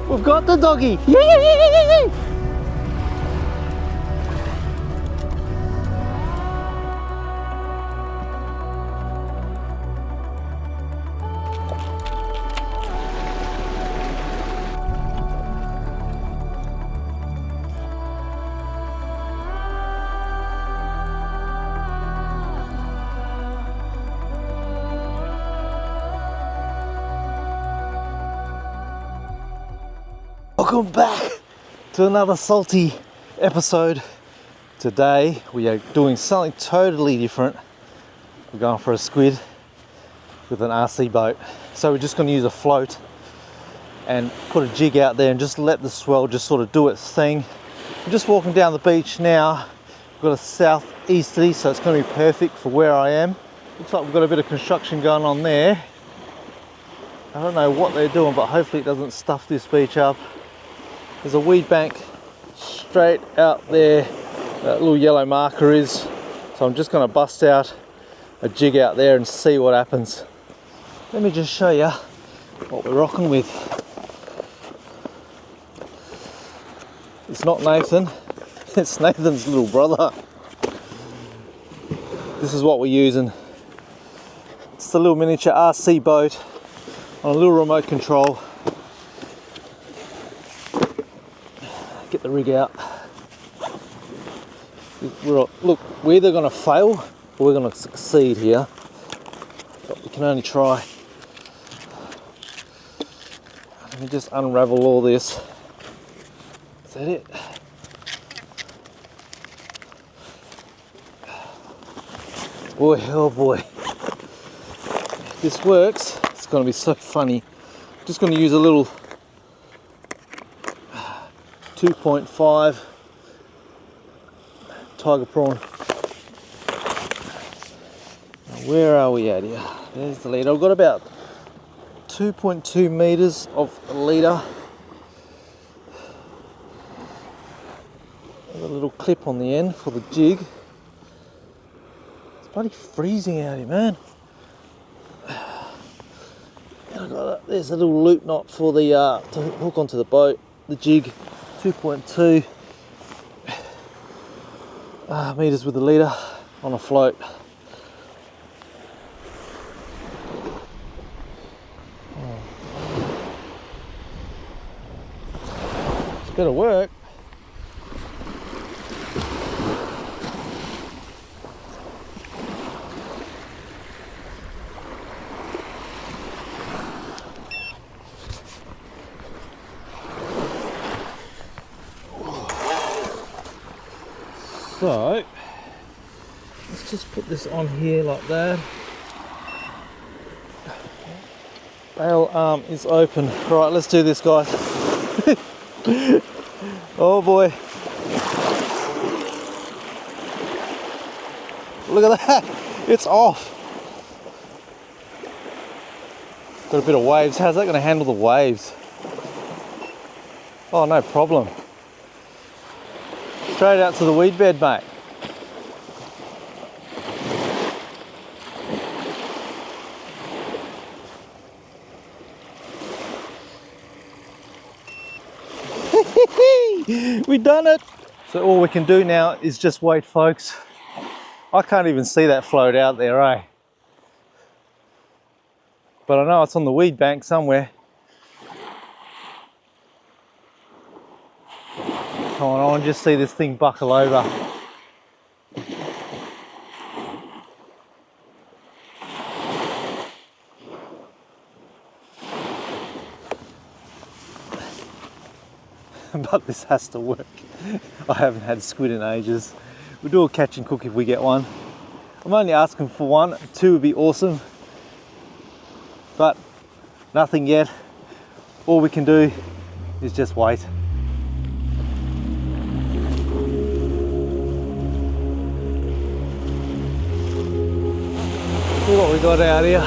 We've got the doggy. Yay! Welcome back to another salty episode. Today we are doing something totally different. We're going for a squid with an RC boat. So we're just going to use a float and put a jig out there and just let the swell just sort of do its thing. I'm just walking down the beach now. We've got a southeasterly, so it's going to be perfect for where I am. Looks like we've got a bit of construction going on there. I don't know what they're doing, but hopefully it doesn't stuff this beach up. There's a weed bank straight out there, that little yellow marker is. So I'm just going to bust out a jig out there and see what happens. Let me just show you what we're rocking with. It's not Nathan, it's Nathan's little brother. This is what we're using. It's the little miniature RC boat on a little remote control. Get the rig out. Look, we're either going to fail or we're going to succeed here, but we can only try. Let me just unravel all this. Is that it? Boy, oh boy. If this works, it's going to be so funny. Just going to use a little 2.5 tiger prawn. Now, where are we at here? There's the leader. I've got about 2.2 meters of a leader. There's a little clip on the end for the jig. It's bloody freezing out here, man. And I got there's a little loop knot for the to hook onto the boat, the jig. 2.2 meters with the leader on a float. It's better work. So, let's just put this on here like that. Bail arm is open. Right, let's do this, guys. Oh boy. Look at that. It's off. Got a bit of waves. How's that going to handle the waves? Oh, no problem. Straight out to the weed bed, mate. We done it. So all we can do now is just wait, folks. I can't even see that float out there, eh? But I know it's on the weed bank somewhere. Come on, I want to just see this thing buckle over. But this has to work. I haven't had squid in ages. We'll do a catch and cook if we get one. I'm only asking for one, two would be awesome. But nothing yet. All we can do is just wait. See what we got out here.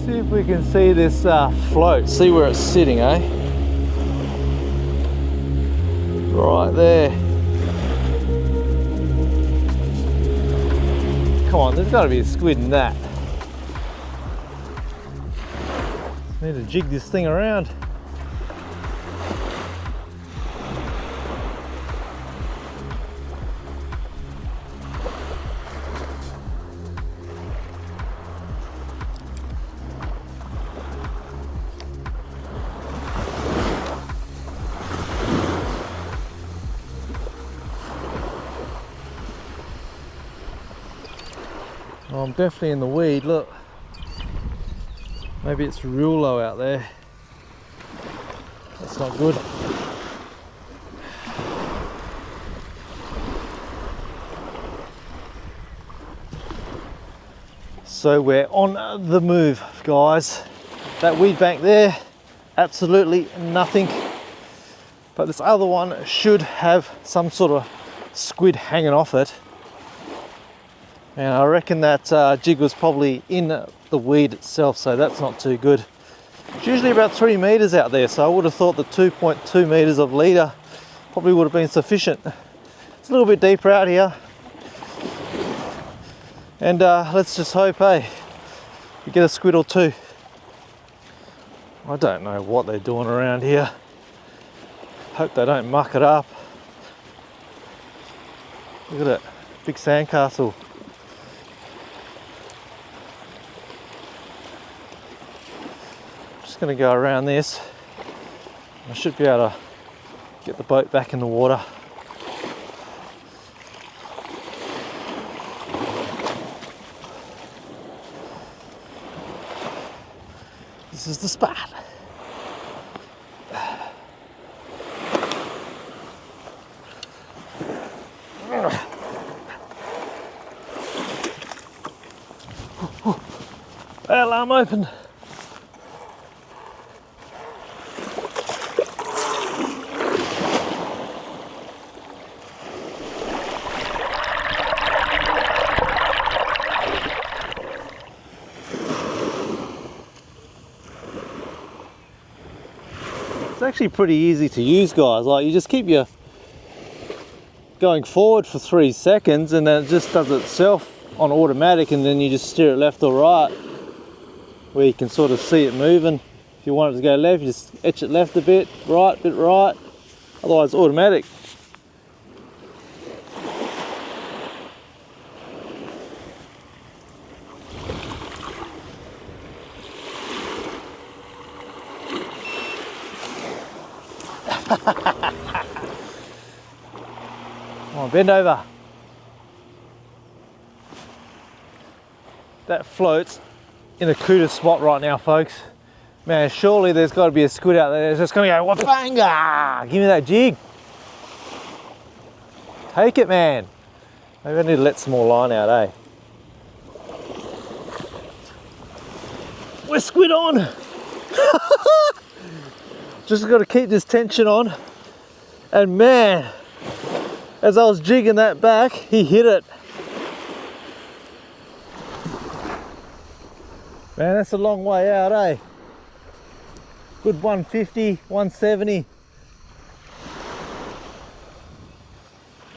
See if we can see this float, see where it's sitting, eh? Right there. Come on, there's got to be a squid in that. Need to jig this thing around. Oh, I'm definitely in the weed, look. Maybe it's real low out there. That's not good. So we're on the move, guys. That weed bank there, absolutely nothing. But this other one should have some sort of squid hanging off it. And I reckon that jig was probably in the weed itself, so that's not too good. It's usually about 3 meters out there, so I would have thought the 2.2 meters of leader probably would have been sufficient. It's a little bit deeper out here. And let's just hope, hey, we get a squid or two. I don't know what they're doing around here. Hope they don't muck it up. Look at it, big sandcastle. Just going to go around this. I should be able to get the boat back in the water. This is the spot. Alarm open. It's actually pretty easy to use, guys. Like, you just keep your going forward for 3 seconds and then it just does it itself on automatic, and then you just steer it left or right where you can sort of see it moving. If you want it to go left, you just etch it left a bit right, otherwise automatic. Come on, bend over. That floats in a cooter spot right now, folks. Man, surely there's got to be a squid out there that's just going to go wabanga! Give me that jig. Take it, man. Maybe I need to let some more line out, eh? We're squid on. Just got to keep this tension on. And man, as I was jigging that back, he hit it. Man, that's a long way out, eh? Good 150, 170.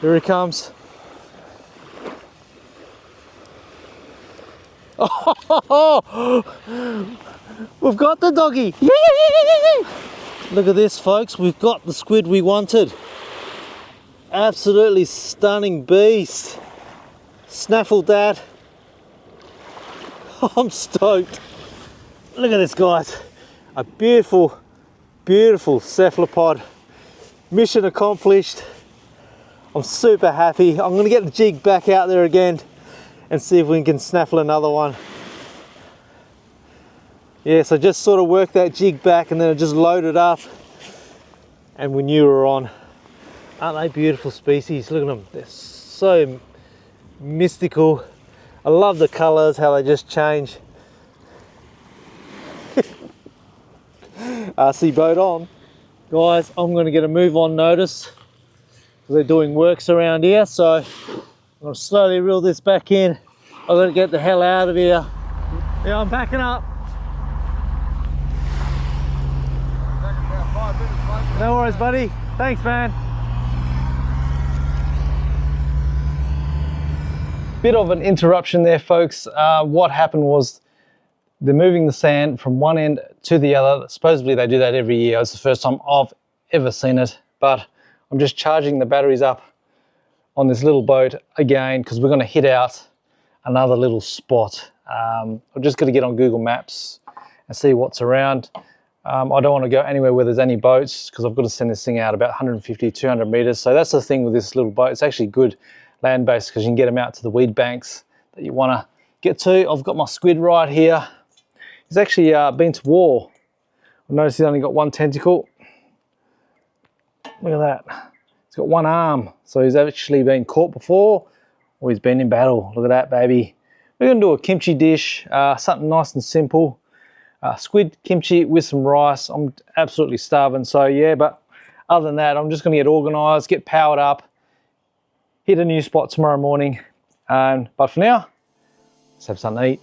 Here he comes. Oh, we've got the doggy. Look at this, folks. We've got the squid we wanted. Absolutely stunning beast. Snaffled that. I'm stoked. Look at this, guys. A beautiful, beautiful cephalopod. Mission accomplished. I'm super happy. I'm going to get the jig back out there again and see if we can snaffle another one. Yeah, so just sort of work that jig back and then I just load it up and we knew we were on. Aren't they beautiful species? Look at them. They're so mystical. I love the colours, how they just change. RC boat on. Guys, I'm going to get a move on notice because they're doing works around here, so I'm going to slowly reel this back in. I've got to get the hell out of here. Yeah, I'm backing up. No worries, buddy. Thanks, man. Bit of an interruption there, folks. What happened was they're moving the sand from one end to the other. Supposedly they do that every year. It's the first time I've ever seen it, but I'm just charging the batteries up on this little boat again because we're going to hit out another little spot. I'm just going to get on Google Maps and see what's around. I don't want to go anywhere where there's any boats because I've got to send this thing out about 150, 200 meters. So that's the thing with this little boat. It's actually good land-based because you can get them out to the weed banks that you want to get to. I've got my squid right here. He's actually been to war. I noticed he's only got one tentacle. Look at that. He's got one arm. So he's actually been caught before or he's been in battle. Look at that, baby. We're going to do a kimchi dish, something nice and simple. Squid kimchi with some rice. I'm absolutely starving. So yeah, but other than that, I'm just going to get organised, get powered up, hit a new spot tomorrow morning. But for now, let's have something to eat.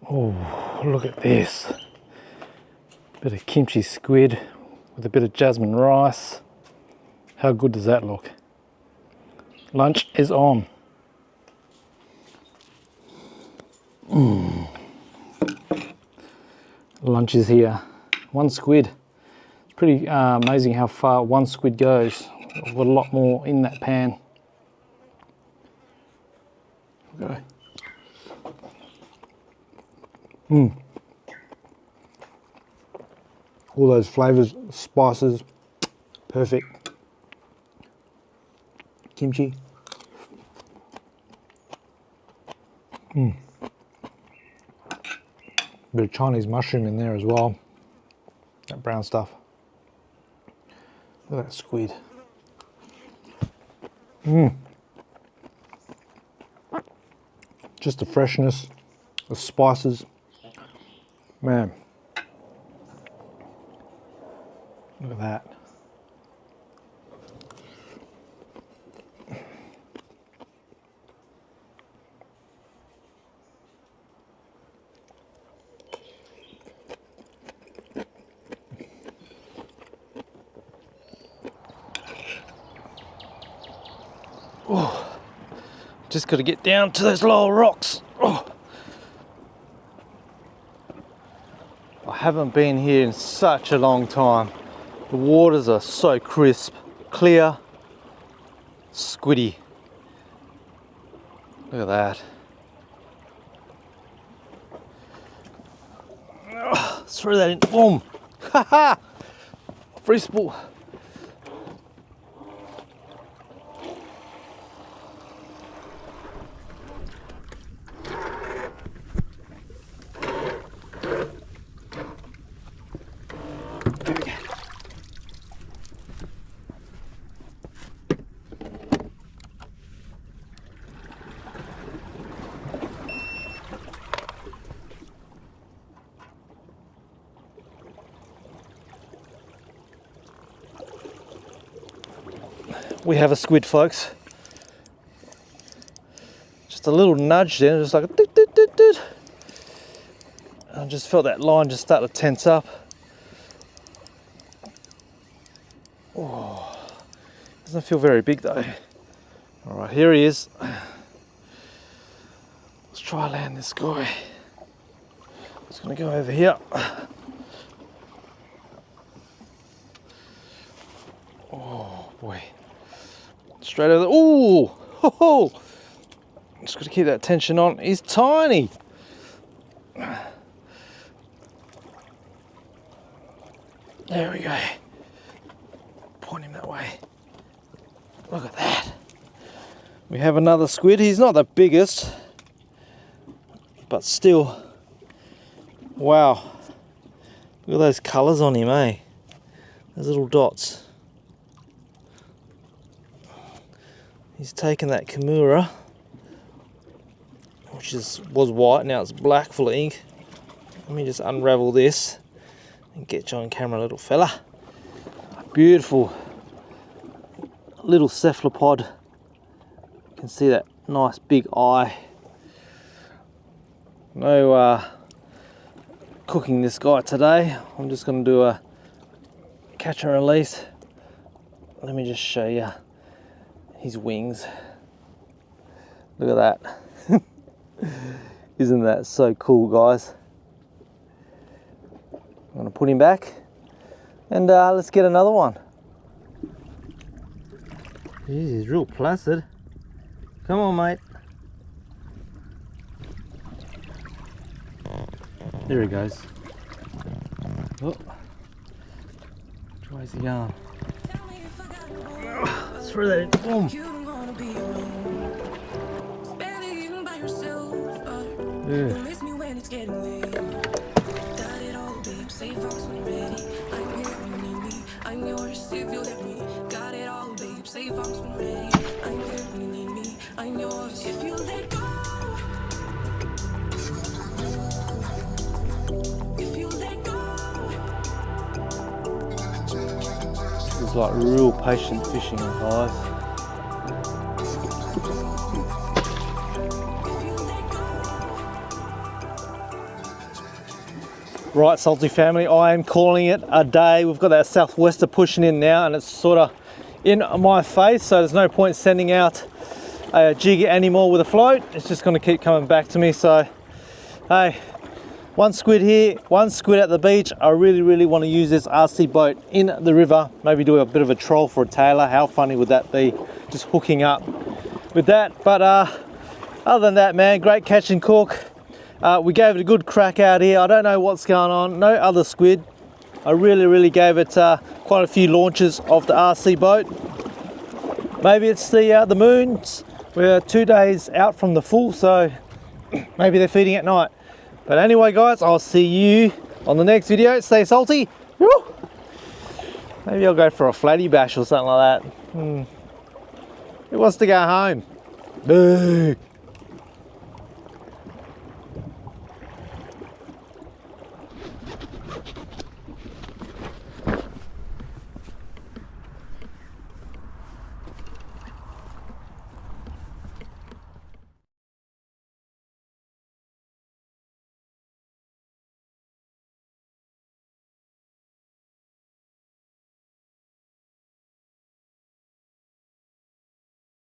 Oh, look at this. Bit of kimchi squid with a bit of jasmine rice. How good does that look? Lunch is on. Lunch is here. One squid. It's pretty amazing how far one squid goes. I've got a lot more in that pan. Okay. All those flavors, spices, perfect. Kimchi. Bit of Chinese mushroom in there as well. That brown stuff. Look at that squid. Just the freshness, the spices. Man, look at that. Oh, just got to get down to those lower rocks. Oh. I haven't been here in such a long time. The waters are so crisp, clear, squiddy. Look at that. Oh, throw that in, boom. Haha! Free spool. We have a squid, folks. Just a little nudge there, just like a doot, doot, doot, doot. I just felt that line just start to tense up. Oh, doesn't feel very big though. All right, here he is. Let's try land this guy. Just gonna go over here. Oh boy. Straight over the, ooh, ho, ho. Just got to keep that tension on. He's tiny. There we go. Point him that way. Look at that. We have another squid. He's not the biggest, but still Wow. Look at those colours on him, eh? Those little dots. He's taken that Kimura, which was white, now it's black full of ink. Let me just unravel this and get you on camera, little fella. Beautiful little cephalopod. You can see that nice big eye. No cooking this guy today. I'm just going to do a catch and release. Let me just show you his wings. Look at that. Isn't that so cool, guys? I'm going to put him back and let's get another one. Jeez, he's real placid. Come on, mate. There he goes. Oh. Which way is he going? Through that. Boom. Yeah. It's like real patient fishing, guys. Right, Salty family, I am calling it a day. We've got that southwester pushing in now and it's sort of in my face, so there's no point sending out a jig anymore with a float. It's just going to keep coming back to me. So hey, one squid here, one squid at the beach. I really want to use this RC boat in the river, maybe do a bit of a troll for a tailor. How funny would that be, just hooking up with that? But other than that, man, great catch and cook. We gave it a good crack out here. I don't know what's going on, no other squid. I really gave it quite a few launches of the RC boat. Maybe it's the moons. We're 2 days out from the full, so maybe they're feeding at night. But anyway, guys, I'll see you on the next video. Stay salty. Woo! Maybe I'll go for a flatty bash or something like that. Who wants to go home? Boo!